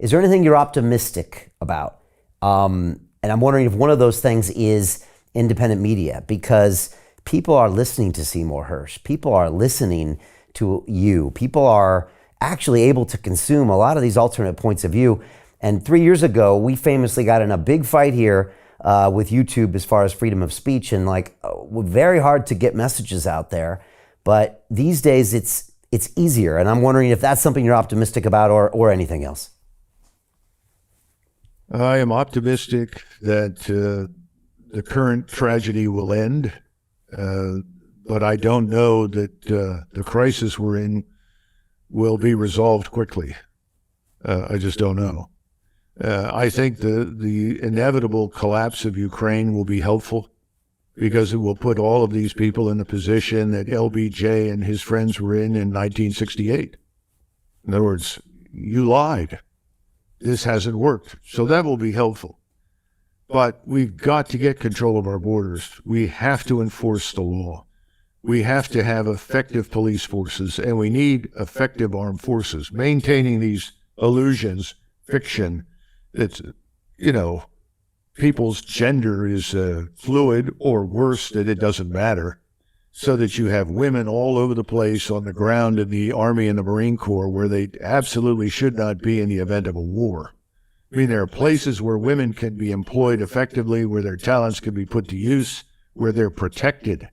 Is there anything you're optimistic about? And I'm wondering if one of those things is independent media, because people are listening to Seymour Hersh. People are listening to you. People are actually able to consume a lot of these alternate points of view. And 3 years ago, we famously got in a big fight here with YouTube as far as freedom of speech, and very hard to get messages out there. But these days, it's easier. And I'm wondering if that's something you're optimistic about, or anything else. I am optimistic that the current tragedy will end, but I don't know that the crisis we're in will be resolved quickly. I just don't know. I think the inevitable collapse of Ukraine will be helpful, because it will put all of these people in the position that LBJ and his friends were in 1968. In other words, you lied. This hasn't worked. So that will be helpful. But we've got to get control of our borders. We have to enforce the law. We have to have effective police forces, and we need effective armed forces. Maintaining these illusions, fiction, that, people's gender is fluid, or worse, that it doesn't matter, so that you have women all over the place on the ground in the Army and the Marine Corps where they absolutely should not be in the event of a war. I mean, there are places where women can be employed effectively, where their talents can be put to use, where they're protected.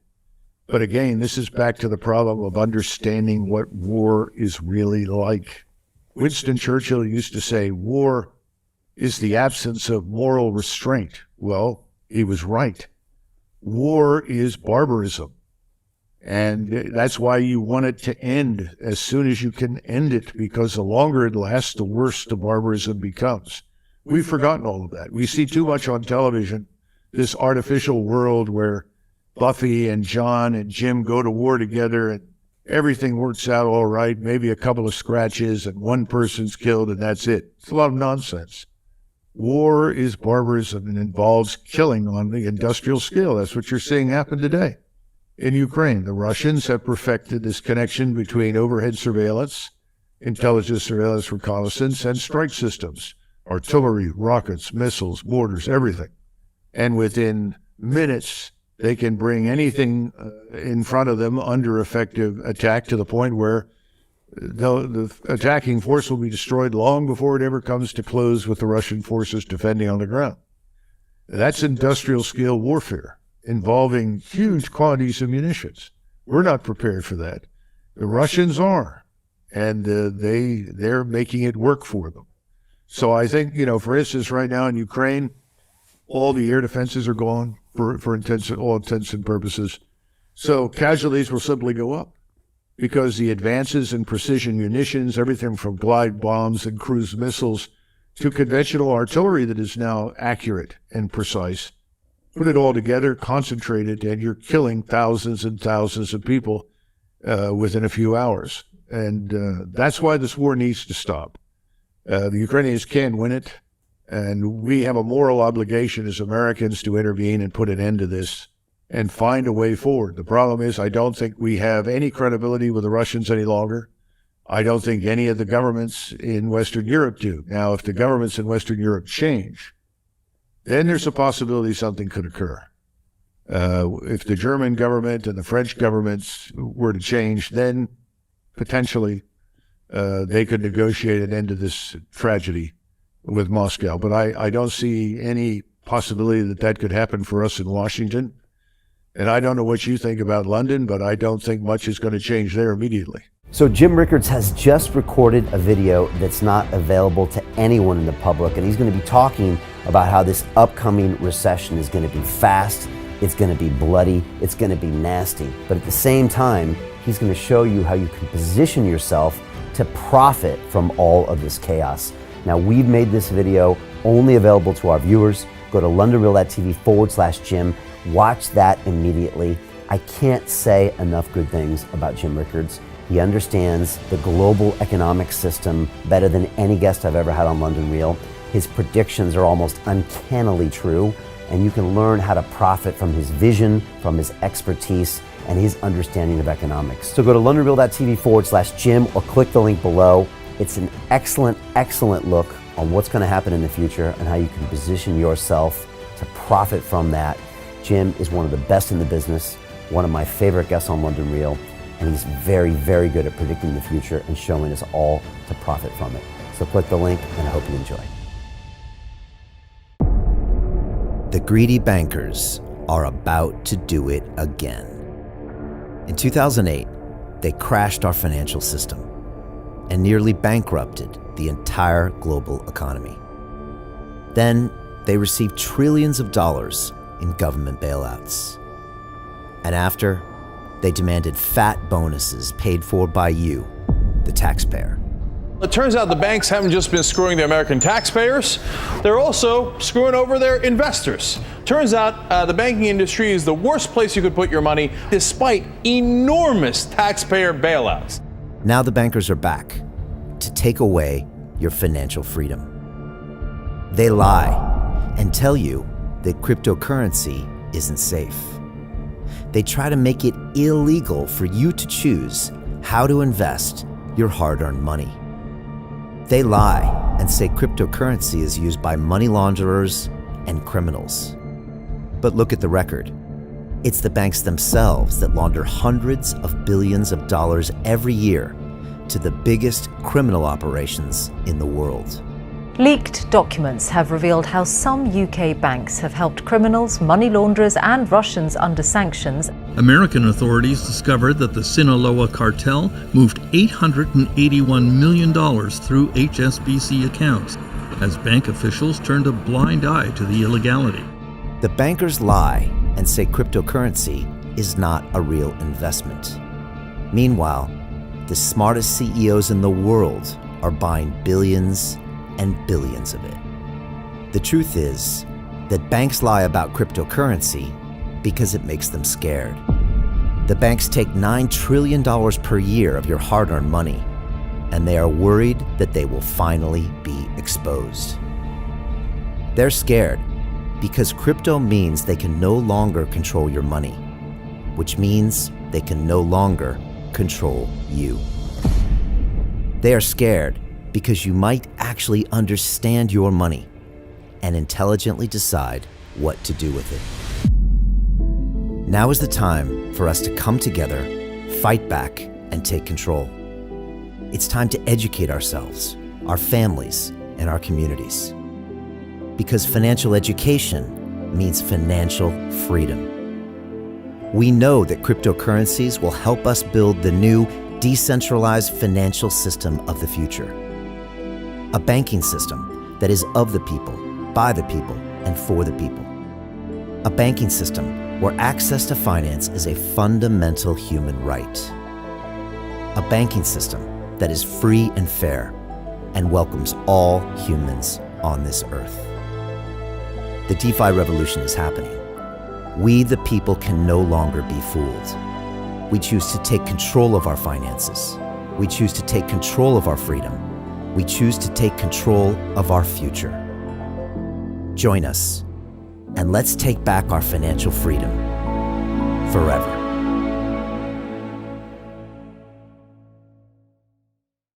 But again, this is back to the problem of understanding what war is really like. Winston Churchill used to say, war is the absence of moral restraint. Well, he was right. War is barbarism. And that's why you want it to end as soon as you can end it, because the longer it lasts, the worse the barbarism becomes. We've forgotten all of that. We see too much on television, this artificial world where Buffy and John and Jim go to war together and everything works out all right, maybe a couple of scratches and one person's killed and that's it. It's a lot of nonsense. War is barbarism and involves killing on the industrial scale. That's what you're seeing happen today. In Ukraine, the Russians have perfected this connection between overhead surveillance, intelligence surveillance, reconnaissance, and strike systems, artillery, rockets, missiles, mortars, everything. And within minutes, they can bring anything in front of them under effective attack, to the point where the attacking force will be destroyed long before it ever comes to close with the Russian forces defending on the ground. That's industrial scale warfare, involving huge quantities of munitions. We're not prepared for that. The Russians are, and they're making it work for them. So I think, for instance, right now in Ukraine, all the air defenses are gone for all intents and purposes. So casualties will simply go up, because the advances in precision munitions, everything from glide bombs and cruise missiles to conventional artillery that is now accurate and precise, put it all together, concentrate it, and you're killing thousands and thousands of people within a few hours. And that's why this war needs to stop. The Ukrainians can win it, and we have a moral obligation as Americans to intervene and put an end to this and find a way forward. The problem is, I don't think we have any credibility with the Russians any longer. I don't think any of the governments in Western Europe do. Now, if the governments in Western Europe change, then there's a possibility something could occur. If the German government and the French governments were to change, then potentially they could negotiate an end to this tragedy with Moscow. But I don't see any possibility that that could happen for us in Washington. And I don't know what you think about London, but I don't think much is going to change there immediately. So Jim Rickards has just recorded a video that's not available to anyone in the public, and he's going to be talking about how this upcoming recession is going to be fast, it's going to be bloody, it's going to be nasty. But at the same time, he's going to show you how you can position yourself to profit from all of this chaos. Now, we've made this video only available to our viewers. Go to londonreal.tv/Jim. Watch that immediately. I can't say enough good things about Jim Rickards. He understands the global economic system better than any guest I've ever had on London Real. His predictions are almost uncannily true, and you can learn how to profit from his vision, from his expertise, and his understanding of economics. So go to londonreal.tv/Jim or click the link below. It's an excellent, excellent look on what's going to happen in the future and how you can position yourself to profit from that. Jim is one of the best in the business, one of my favorite guests on London Real, and he's very, very good at predicting the future and showing us all to profit from it. So click the link, and I hope you enjoy. The greedy bankers are about to do it again. In 2008, they crashed our financial system and nearly bankrupted the entire global economy. Then they received trillions of dollars in government bailouts. And after, they demanded fat bonuses paid for by you, the taxpayer. It turns out the banks haven't just been screwing the American taxpayers, they're also screwing over their investors. Turns out the banking industry is the worst place you could put your money, despite enormous taxpayer bailouts. Now the bankers are back to take away your financial freedom. They lie and tell you that cryptocurrency isn't safe. They try to make it illegal for you to choose how to invest your hard-earned money. They lie and say cryptocurrency is used by money launderers and criminals. But look at the record. It's the banks themselves that launder hundreds of billions of dollars every year to the biggest criminal operations in the world. Leaked documents have revealed how some UK banks have helped criminals, money launderers and Russians under sanctions. American authorities discovered that the Sinaloa cartel moved $881 million through HSBC accounts as bank officials turned a blind eye to the illegality. The bankers lie and say cryptocurrency is not a real investment. Meanwhile, the smartest CEOs in the world are buying billions and billions of it. The truth is that banks lie about cryptocurrency because it makes them scared. The banks take $9 trillion per year of your hard-earned money, and they are worried that they will finally be exposed. They're scared because crypto means they can no longer control your money, which means they can no longer control you. They are scared because you might actually understand your money and intelligently decide what to do with it. Now is the time for us to come together, fight back, and take control. It's time to educate ourselves, our families, and our communities. Because financial education means financial freedom. We know that cryptocurrencies will help us build the new decentralized financial system of the future. A banking system that is of the people, by the people, and for the people. A banking system where access to finance is a fundamental human right. A banking system that is free and fair and welcomes all humans on this earth. The DeFi revolution is happening. We, the people, can no longer be fooled. We choose to take control of our finances. We choose to take control of our freedom. We choose to take control of our future. Join us, and let's take back our financial freedom forever.